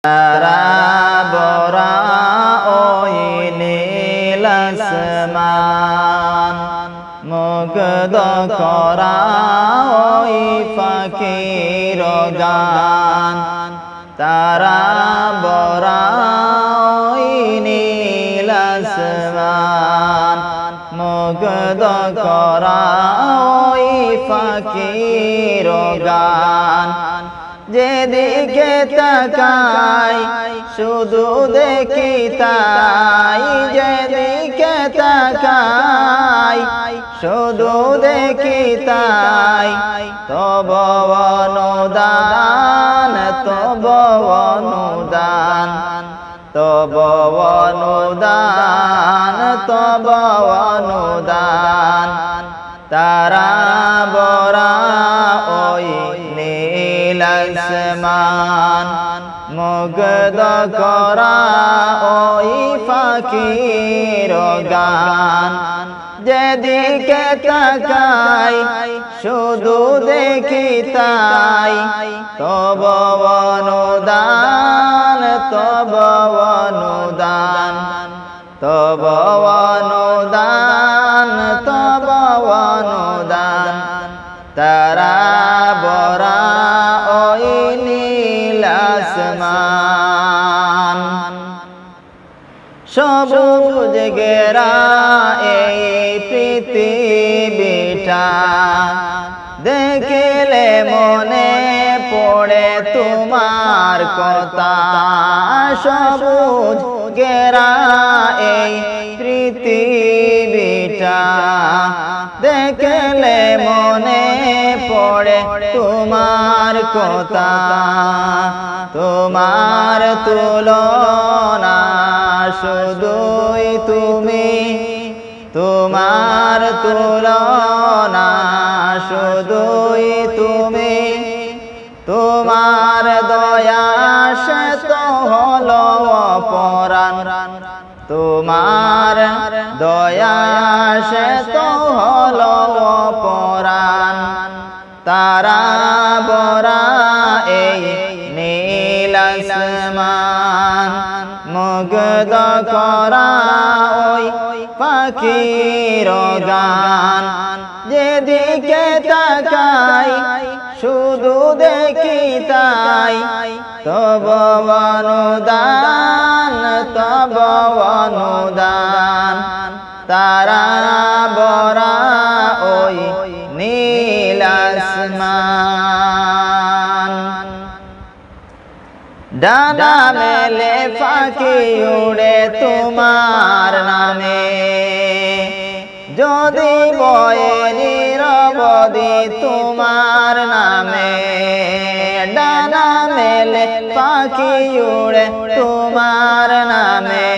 তারা বরা ওই নীল আসমান মুগ্ধ করা ওই পাখির গান তারা বরা ওই নীল আসমান মুগ্ধ করা ওই পাখির গান যেদিকে তাকাই শুধু দেখি তাই যেদিকে তাকাই শুধু দেখি তাই তব অনুদান তব অনুদান তব অনুদান তব অনুদান তারা বরা ওই নীল আসমান মুগ্ধ করা ওই পাখির গান যেদিকে তাকাই শুধু দেখি তাই তব অনুদান তব অনুদান তব অনুদান তব অনুদান তারা বরা ওই নীল আসমান সবুজ ঘেরা এই পৃথিবীটা দেখিলে মনে পড়ে তোমার কথা সবুজ ঘেরা এই পৃথিবীটা দেখলে মনে পড়ে তোমার কথা তোমার তুলনা শুধুই তুমি তোমার তুলনা শুধুই তুমি তোমার দয়া সে তো হলো অপরাণ তোমার দয়া সে তো হলো অপরাণ তারা বরা এই নীল আসমান মুগ্ধ করা ওই পাখির গান যেদিকে তাকাই শুধু দেখি তাই তব অনুদান তব অনুদান তারা বরা ওই নীল আসমান ডানা মেলে পাখি উড়ে তোমার নামে যদি বয়ে নিরবধি তোমার নামে ডানা মেলে পাখি উড়ে তোমার নামে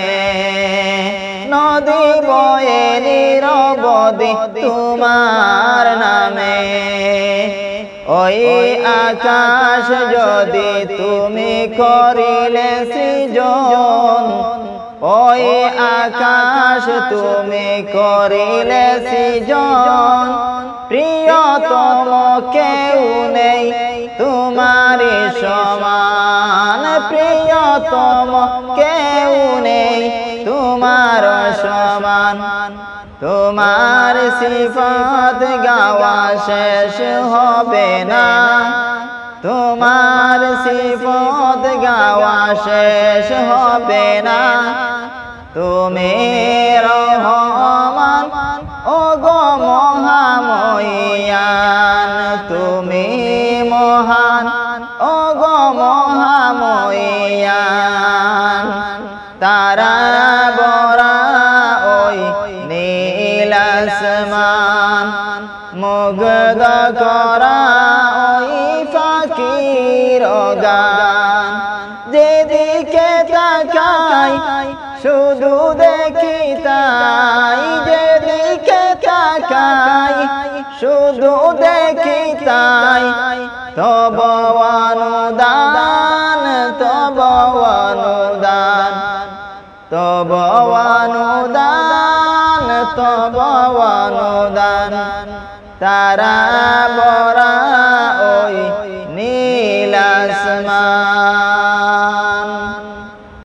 নদী বয়ে নিরবধি তোমার নামে ওই আকাশ যদি তুমি করিলে সৃজন ওই আকাশ তুমি করিলে সৃজন প্রিয়তম কেউ নেই তোমার সমান প্রিয়তম কেউ নেই তোমার সমান তোমার সিফাত গাওয়া শেষ হবে না তোমার সিফাত গাওয়া শেষ হবে না তুমি রহমান ও গো মহাময়ান তুমি মহান ও গো মহাময়ান তারা বরা ওই নীল আসমান মুগ্ধ করা ওই পাখির গান যেদিকে তাকাই শুধু দেখি তাই যেদিকে তাকাই শুধু দেখি তাই তব অনুদান তব অনুদান তব অনুদান তব অনুদান তারা বরা